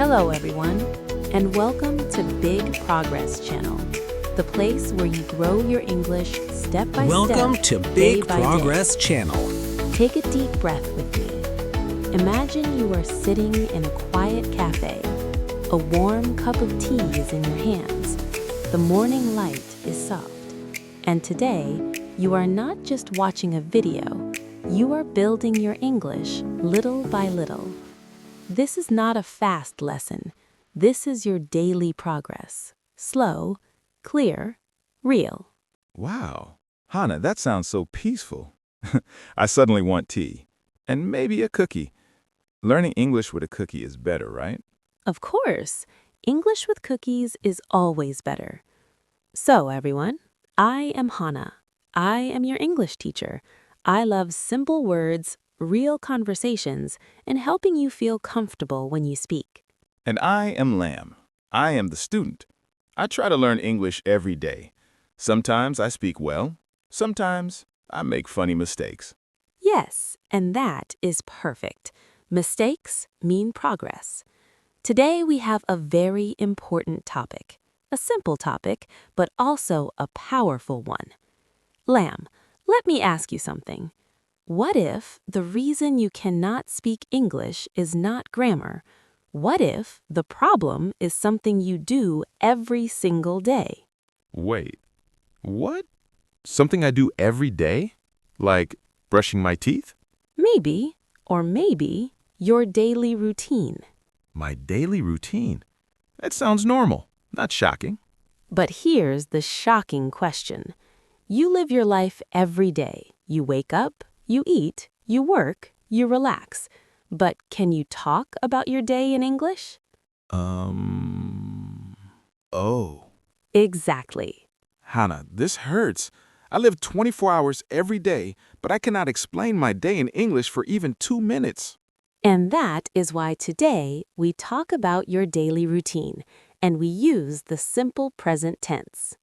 Hello everyone, and welcome to Big Progress Channel, the place where you grow your English step by Welcome step, to day Big by day. Progress Channel. Take a deep breath with me. Imagine you are sitting in a quiet cafe. A warm cup of tea is in your hands. The morning light is soft. And today, you are not just watching a video, you are building your English little by little. This is not a fast lesson. This is your daily progress. Slow, clear, real. Wow. Hannah, that sounds so peaceful. I suddenly want tea. And maybe a cookie. Learning English with a cookie is better, right? Of course, English with cookies is always better. So, everyone, I am Hannah. I am your English teacher. I love simple words, real conversations, and helping you feel comfortable when you speak. And I am Lamb. I am the student. I try to learn English every day. Sometimes I speak well. Sometimes I make funny mistakes. Yes, and that is perfect. Mistakes mean progress. Today we have a very important topic. A simple topic, but also a powerful one. Lamb, let me ask you something. What if the reason you cannot speak English is not grammar? What if the problem is something you do every single day? Wait, what? Something I do every day? Like brushing my teeth? Maybe, or maybe, your daily routine. My daily routine? That sounds normal, not shocking. But here's the shocking question. You live your life every day. You wake up, you eat, you work, you relax. But can you talk about your day in English? Oh. Exactly. Hannah, this hurts. I live 24 hours every day, but I cannot explain my day in English for even 2 minutes. And that is why today we talk about your daily routine, and we use the simple present tense.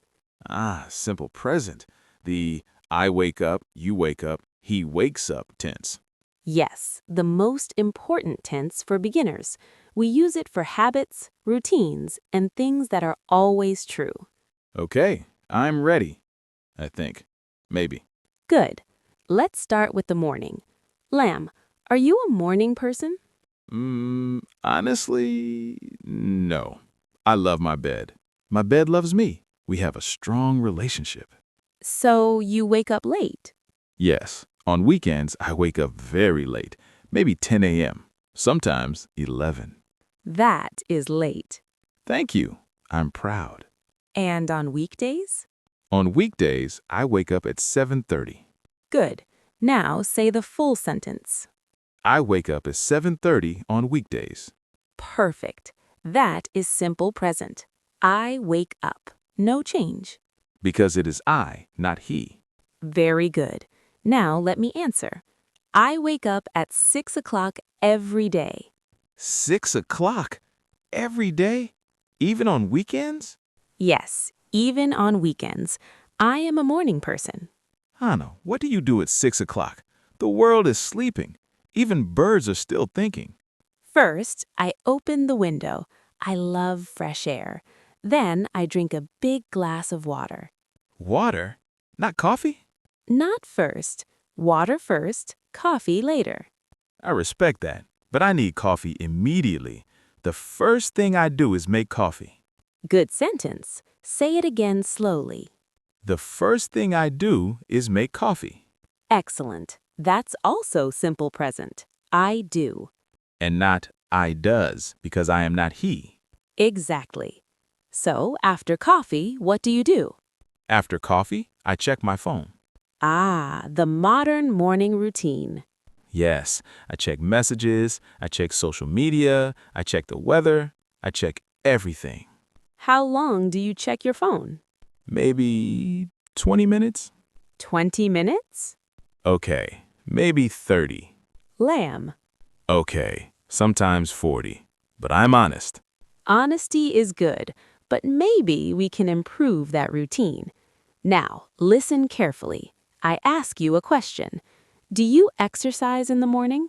Simple present. The I wake up, you wake up, he wakes up tense. Yes, the most important tense for beginners. We use it for habits, routines, and things that are always true. Okay, I'm ready. I think. Maybe. Good. Let's start with the morning. Lamb, are you a morning person? Honestly, no. I love my bed. My bed loves me. We have a strong relationship. So you wake up late? Yes, on weekends I wake up very late, maybe 10 a.m., sometimes 11. That is late. Thank you. I'm proud. And on weekdays? On weekdays, I wake up at 7:30. Good. Now say the full sentence. I wake up at 7:30 on weekdays. Perfect. That is simple present. I wake up. No change. Because it is I, not he. Very good. Now let me answer. I wake up at 6 o'clock every day. 6 o'clock? Every day? Even on weekends? Yes, even on weekends. I am a morning person. Hannah, what do you do at 6 o'clock? The world is sleeping. Even birds are still thinking. First, I open the window. I love fresh air. Then I drink a big glass of water. Water? Not coffee? Not first. Water first, coffee later. I respect that, but I need coffee immediately. The first thing I do is make coffee. Good sentence. Say it again slowly. The first thing I do is make coffee. Excellent. That's also simple present. I do. And not I does, because I am not he. Exactly. So, after coffee, what do you do? After coffee, I check my phone. The modern morning routine. Yes, I check messages, I check social media, I check the weather, I check everything. How long do you check your phone? Maybe 20 minutes? 20 minutes? Okay, maybe 30. Lamb. Okay, sometimes 40. But I'm honest. Honesty is good, but maybe we can improve that routine. Now, listen carefully. I ask you a question. Do you exercise in the morning?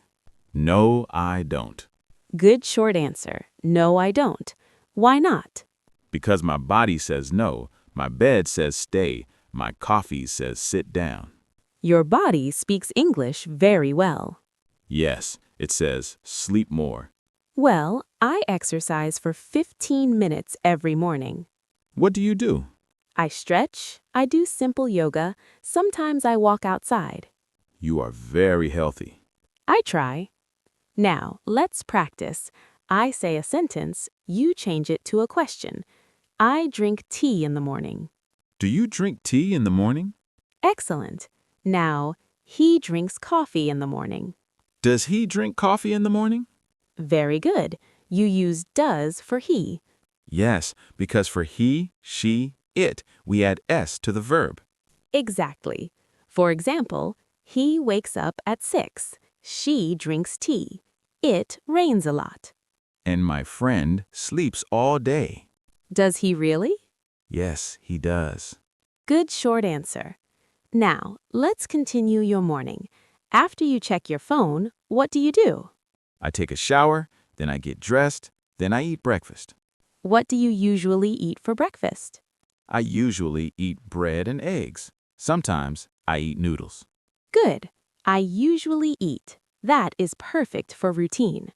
No, I don't. Good short answer. No, I don't. Why not? Because my body says no, my bed says stay, my coffee says sit down. Your body speaks English very well. Yes, it says sleep more. Well, I exercise for 15 minutes every morning. What do you do? I stretch, I do simple yoga, sometimes I walk outside. You are very healthy. I try. Now, let's practice. I say a sentence, you change it to a question. I drink tea in the morning. Do you drink tea in the morning? Excellent. Now, he drinks coffee in the morning. Does he drink coffee in the morning? Very good. You use does for he. Yes, because for he, she, it, we add s to the verb. Exactly. For example, he wakes up at 6. She drinks tea. It rains a lot. And my friend sleeps all day. Does he really? Yes, he does. Good short answer. Now, let's continue your morning. After you check your phone, what do you do? I take a shower, then I get dressed, then I eat breakfast. What do you usually eat for breakfast? I usually eat bread and eggs. Sometimes I eat noodles. Good. I usually eat. That is perfect for routine.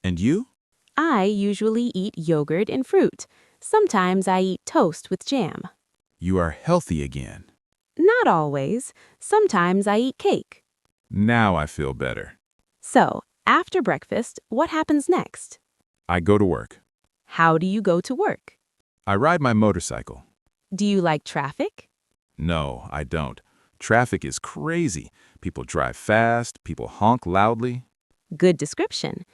And you? I usually eat yogurt and fruit. Sometimes I eat toast with jam. You are healthy again. Not always. Sometimes I eat cake. Now I feel better. So, after breakfast, what happens next? I go to work. How do you go to work? I ride my motorcycle. Do you like traffic? No, I don't. Traffic is crazy. People drive fast, people honk loudly. Good description.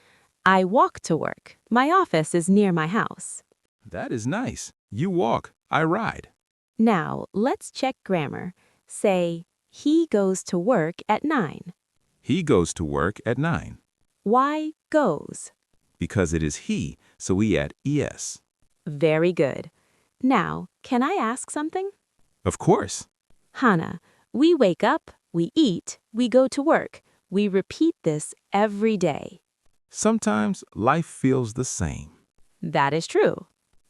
I walk to work. My office is near my house. That is nice. You walk, I ride. Now, let's check grammar. Say, he goes to work at 9. He goes to work at 9. Why goes? Because it is he, so we add es. Very good. Now, can I ask something? Of course. Hannah, we wake up, we eat, we go to work. We repeat this every day. Sometimes life feels the same. That is true.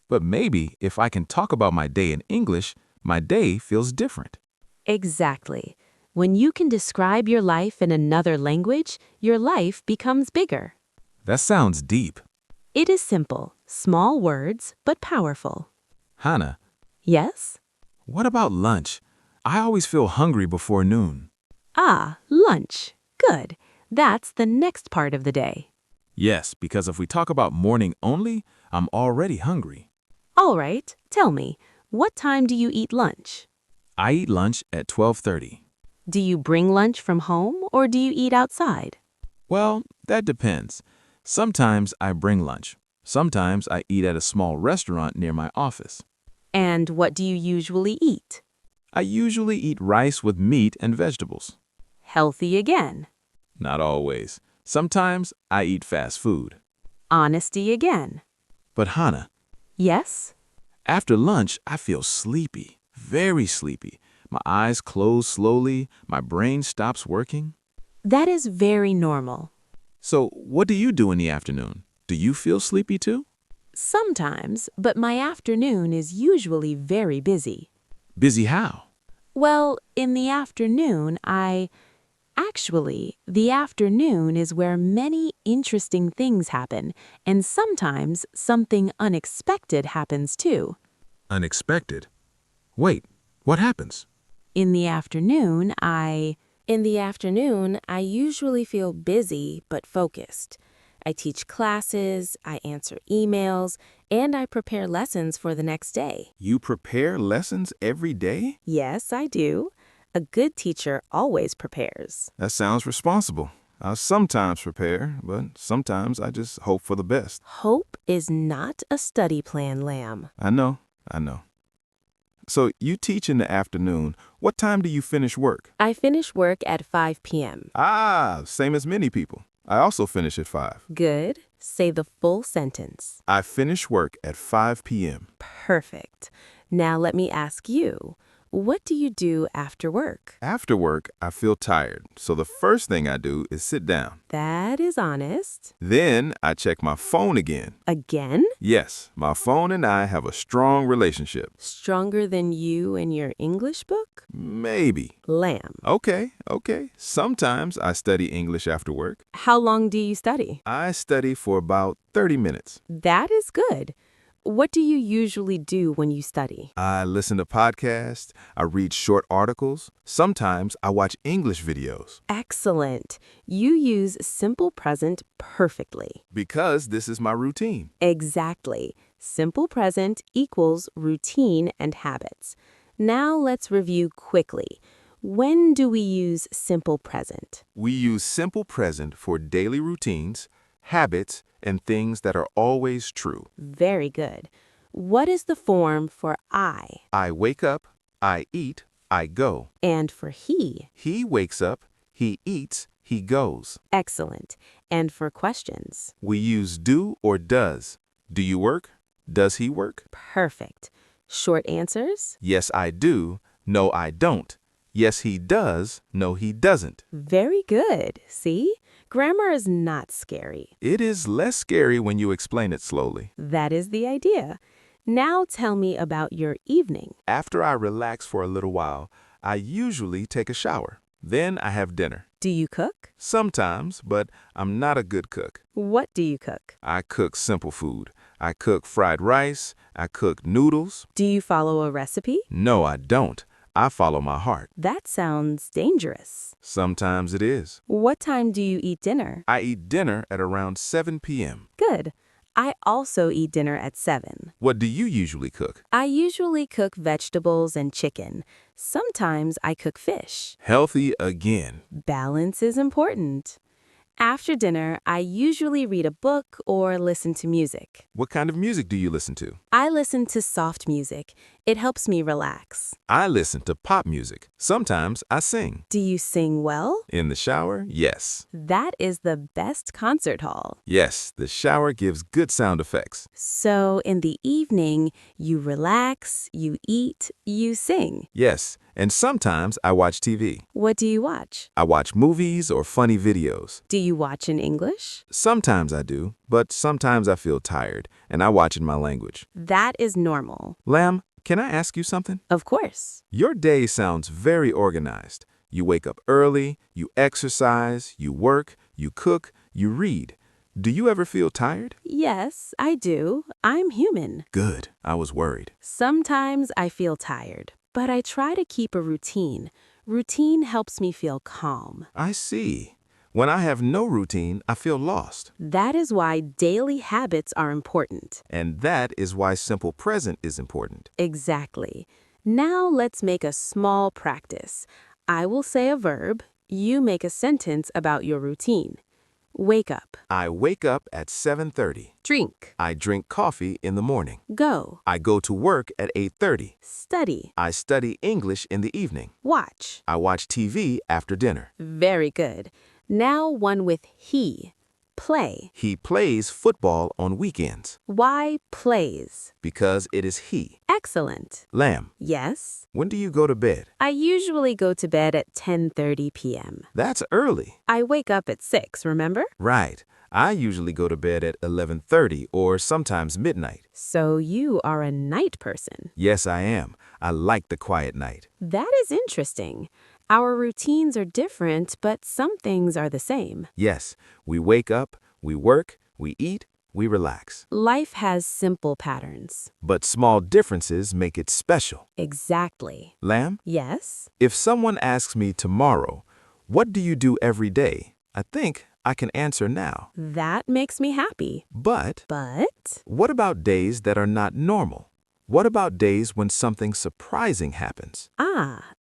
But maybe if I can talk about my day in English, my day feels different. Exactly. When you can describe your life in another language, your life becomes bigger. That sounds deep. It is simple, small words, but powerful. Hannah, Yes? what about lunch? I always feel hungry before noon. Ah, lunch. Good. That's the next part of the day. Yes, because if we talk about morning only, I'm already hungry. All right, tell me, what time do you eat lunch? I eat lunch at 12:30. Do you bring lunch from home or do you eat outside? Well, that depends. Sometimes I bring lunch. Sometimes I eat at a small restaurant near my office. And what do you usually eat? I usually eat rice with meat and vegetables. Healthy again. Not always. Sometimes I eat fast food. Honesty again. But Hannah, Yes? after lunch I feel sleepy, very sleepy. My eyes close slowly, my brain stops working. That is very normal. So what do you do in the afternoon? Do you feel sleepy too? Sometimes, but my afternoon is usually very busy. Busy how? Well, in the afternoon, Actually, the afternoon is where many interesting things happen, and sometimes something unexpected happens too. Unexpected. Wait, what happens? In the afternoon, I usually feel busy but focused. I teach classes, I answer emails, and I prepare lessons for the next day. You prepare lessons every day? Yes, I do. A good teacher always prepares. That sounds responsible. I sometimes prepare, but sometimes I just hope for the best. Hope is not a study plan, Lamb. I know. So you teach in the afternoon. What time do you finish work? I finish work at 5 p.m. Ah, same as many people. I also finish at 5. Good. Say the full sentence. I finish work at 5 p.m. Perfect. Now let me ask you, What do you do after work? After work, I feel tired, so the first thing I do is sit down. That is honest. Then I check my phone again. Again? Yes, my phone and I have a strong relationship. Stronger than you and your English book? Maybe. Lamb. Okay. Sometimes I study English after work. How long do you study? I study for about 30 minutes. That is good. What do you usually do when you study? I listen to podcasts, I read short articles, sometimes I watch English videos. Excellent. You use simple present perfectly. Because this is my routine. Exactly. Simple present equals routine and habits. Now let's review quickly. When do we use simple present? We use simple present for daily routines, habits, and things that are always true. Very good. What is the form for I? I wake up, I eat, I go. And for he? He wakes up, he eats, he goes. Excellent. And for questions? We use do or does. Do you work? Does he work? Perfect. Short answers? Yes, I do. No, I don't. Yes, he does. No, he doesn't. Very good. See? Grammar is not scary. It is less scary when you explain it slowly. That is the idea. Now tell me about your evening. After I relax for a little while, I usually take a shower. Then I have dinner. Do you cook? Sometimes, but I'm not a good cook. What do you cook? I cook simple food. I cook fried rice. I cook noodles. Do you follow a recipe? No, I don't. I follow my heart. That sounds dangerous. Sometimes it is. What time do you eat dinner? I eat dinner at around 7 p.m. Good. I also eat dinner at 7. What do you usually cook? I usually cook vegetables and chicken. Sometimes I cook fish. Healthy again. Balance is important. After dinner, I usually read a book or listen to music. What kind of music do you listen to? I listen to soft music. It helps me relax. I listen to pop music. Sometimes I sing. Do you sing well? In the shower? Yes. That is the best concert hall. Yes, the shower gives good sound effects. So in the evening, you relax, you eat, you sing. Yes, and sometimes I watch TV. What do you watch? I watch movies or funny videos. Do you watch in English? Sometimes I do, but sometimes I feel tired, and I watch in my language. That is normal. Lamb, can I ask you something? Of course. Your day sounds very organized. You wake up early, you exercise, you work, you cook, you read. Do you ever feel tired? Yes, I do. I'm human. Good. I was worried. Sometimes I feel tired, but I try to keep a routine. Routine helps me feel calm. I see. When I have no routine, I feel lost. That is why daily habits are important. And that is why simple present is important. Exactly. Now let's make a small practice. I will say a verb. You make a sentence about your routine. Wake up. I wake up at 7:30. Drink. I drink coffee in the morning. Go. I go to work at 8:30. Study. I study English in the evening. Watch. I watch TV after dinner. Very good. Now one with he. Play. He plays football on weekends Why plays? because it is he. Excellent. Lamb, Yes. when do you go to bed? I usually go to bed at 10:30 p.m. That's early. I wake up at 6, remember? Right. I usually go to bed at 11:30 or sometimes midnight. So you are a night person. Yes, I am. I like the quiet night. That is interesting. Our routines are different, but some things are the same. Yes, we wake up, we work, we eat, we relax. Life has simple patterns. But small differences make it special. Exactly. Lamb, Yes? if someone asks me tomorrow, what do you do every day? I think I can answer now. That makes me happy. But But what about days that are not normal? What about days when something surprising happens?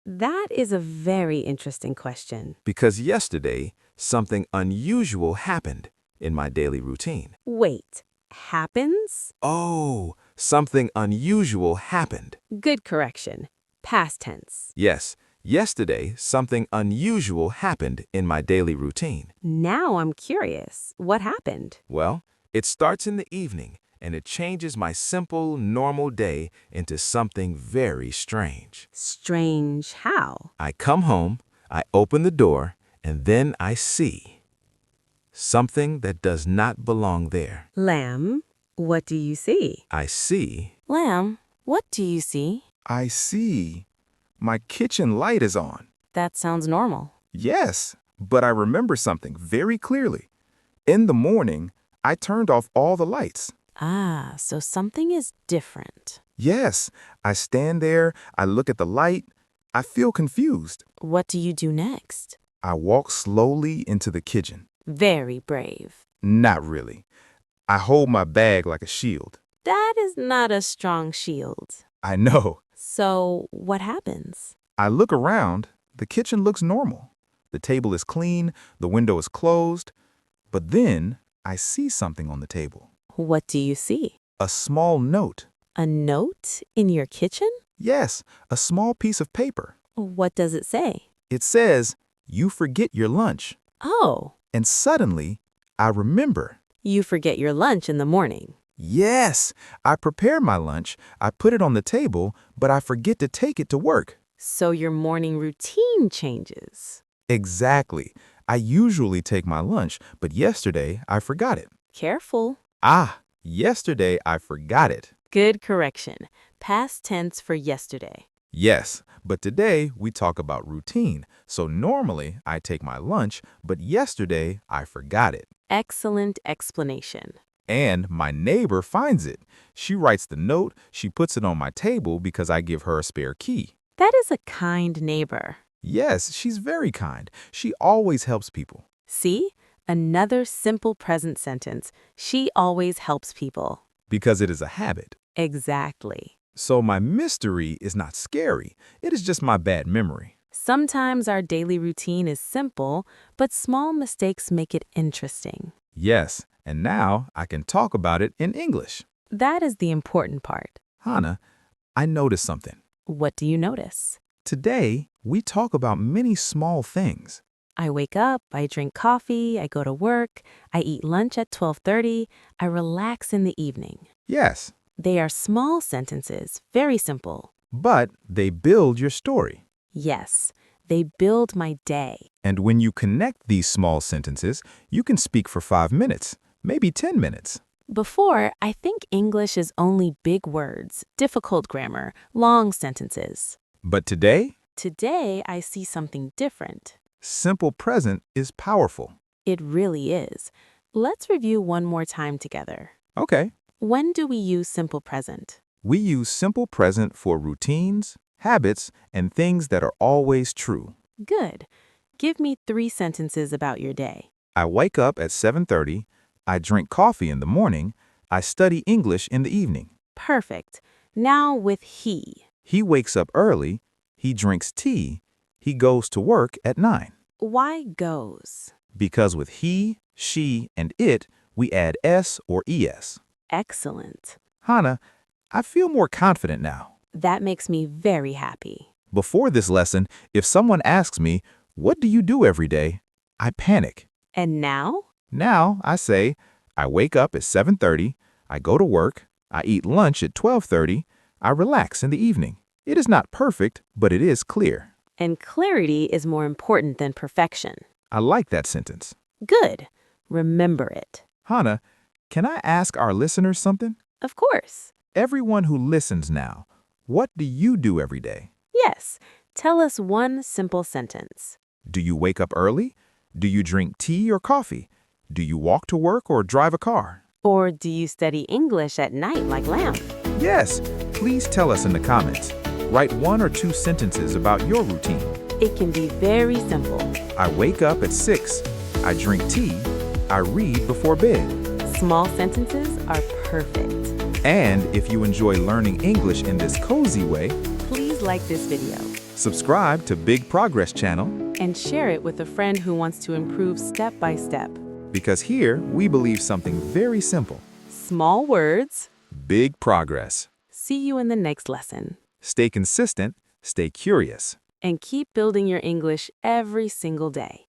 that is a very interesting question. Because yesterday, something unusual happened in my daily routine. Wait, happens? Oh, something unusual happened. Good correction. Past tense. Yes, yesterday, something unusual happened in my daily routine. Now I'm curious. What happened? Well, it starts in the evening and it changes my simple, normal day into something very strange. Strange how? I come home, I open the door, and then I see something that does not belong there. Lamb, what do you see? I see Lamb, what do you see? I see. My kitchen light is on. That sounds normal. Yes, but I remember something very clearly. In the morning, I turned off all the lights. Ah, so something is different. Yes, I stand there, I look at the light, I feel confused. What do you do next? I walk slowly into the kitchen. Very brave. Not really. I hold my bag like a shield. That is not a strong shield. I know. So, what happens? I look around. The kitchen looks normal. The table is clean, the window is closed. But then I see something on the table. What do you see? A small note. A note in your kitchen? Yes, a small piece of paper. What does it say? It says, "You forget your lunch." Oh, And suddenly, I remember. you forget your lunch in the morning. Yes, I prepare my lunch, I put it on the table, but I forget to take it to work. So your morning routine changes. Exactly. I usually take my lunch, but yesterday I forgot it. Careful. Yesterday I forgot it. Good correction. Past tense for yesterday. Yes, but today we talk about routine. So normally I take my lunch, but yesterday I forgot it. Excellent explanation. And my neighbor finds it. She writes the note, she puts it on my table because I give her a spare key. That is a kind neighbor. Yes, she's very kind. She always helps people. See? Another simple present sentence. She always helps people. Because it is a habit. Exactly. So my mystery is not scary. It is just my bad memory. Sometimes our daily routine is simple, but small mistakes make it interesting. Yes, and now I can talk about it in English. That is the important part. Hannah, I noticed something. What do you notice? Today, we talk about many small things. I wake up, I drink coffee, I go to work, I eat lunch at 12:30, I relax in the evening. Yes, They are small sentences, very simple. but they build your story. Yes, they build my day. And when you connect these small sentences, you can speak for 5 minutes, maybe 10 minutes. Before, I think English is only big words, difficult grammar, long sentences. But today, Today, I see something different. simple present is powerful. It really is. Let's review one more time together. Okay. When do we use simple present? We use simple present for routines, habits, and things that are always true. Good. Give me 3 sentences about your day. I wake up at 7:30, I drink coffee in the morning, I study English in the evening. Perfect. Now with he. He wakes up early, he drinks tea, he goes to work at 9. Why goes? Because with he, she, and it, we add s or es. Excellent. Hannah, I feel more confident now. That makes me very happy. Before this lesson, if someone asks me, "What do you do every day?" I panic. And now? Now I say, I wake up at 7:30, I go to work, I eat lunch at 12:30, I relax in the evening. It is not perfect, but it is clear. And clarity is more important than perfection. I like that sentence. Good. Remember it. Hannah, can I ask our listeners something? Of course. Everyone who listens now, what do you do every day? Yes. Tell us one simple sentence. Do you wake up early? Do you drink tea or coffee? Do you walk to work or drive a car? Or do you study English at night like Lamb? Yes, please tell us in the comments. Write 1 or 2 sentences about your routine. It can be very simple. I wake up at 6. I drink tea. I read before bed. Small sentences are perfect. And if you enjoy learning English in this cozy way, Please like this video subscribe to Big Progress Channel, and share it with a friend who wants to improve step by step. because here we believe something very simple. Small words. Big progress. See you in the next lesson. Stay consistent, stay curious. And keep building your English every single day.